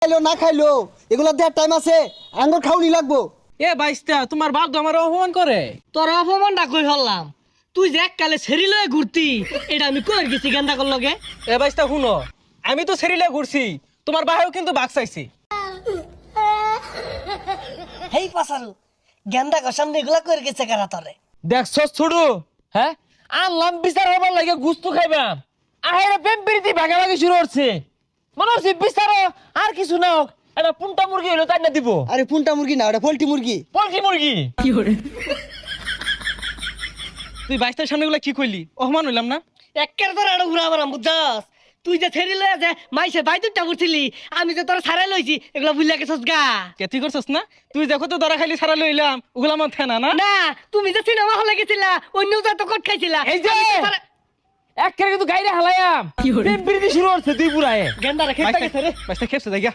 খাইলো না খাইলো এগুলা দেওয়ার টাইম আছে, আঙ্গুর খাওনি লাগবো। এ বাইস্তা তোমার বাপ তো আমার অপমান করে। তোর অপমানটা কই হলাম, তুই যে এককালে ছেড়ি লয়ে ঘুরতি এটা আমি কই গেছি গেন্দা কর লগে। এ বাইস্তা শুনো, আমি তো সেরিলে ঘুরছি, তোমার বাহেও কিন্তু বাঘ চাইছি। হেই পাসারু গেন্দা কর সামনে এগুলা কই গেছে কারা তোরে? দেখছো ছুড়ু, হ্যাঁ আনলাম বিচার হবার লাগে গুস্তু খাইবাম, আহেরে প্রেম প্রীতি ভাগাভাগি শুরু হচ্ছে। মনে হচ্ছে বিচার আর কিছু না হোক, এটা পুন্টা মুরগি হইলো তাই না দিব। আরে পুন্টা মুরগি না, ওটা পোল্ট্রি মুরগি। পোল্ট্রি মুরগি কি করে? তুই বাইস্তার সামনে গুলা কি কইলি? অপমান হইলাম না? একের তোর আড়ো ঘুরা আমার বুঝছস? তুই যে ছেড়ি লয়ে যে মাইসে বাই দুটা ঘুরছিলি, আমি যে তোর ছাড়াই লইছি এগুলা ভুলিয়া গেছস গা। কে তুই করছস না? তুই দেখো তো দরা খাইলি সারা লইলাম, ওগুলা আমার থেনা না। না তুমি যে সিনেমা হলে গেছিলা অন্য যা তো কট খাইছিলা। এই যে এক করে কিন্তু গাইরে হালায়াম, প্রেম প্রীতি শুরু হচ্ছে দুই পুরায়ে। গেন্দারে খেপা গেছে রে। বাইস্তা খেপছে জায়গা।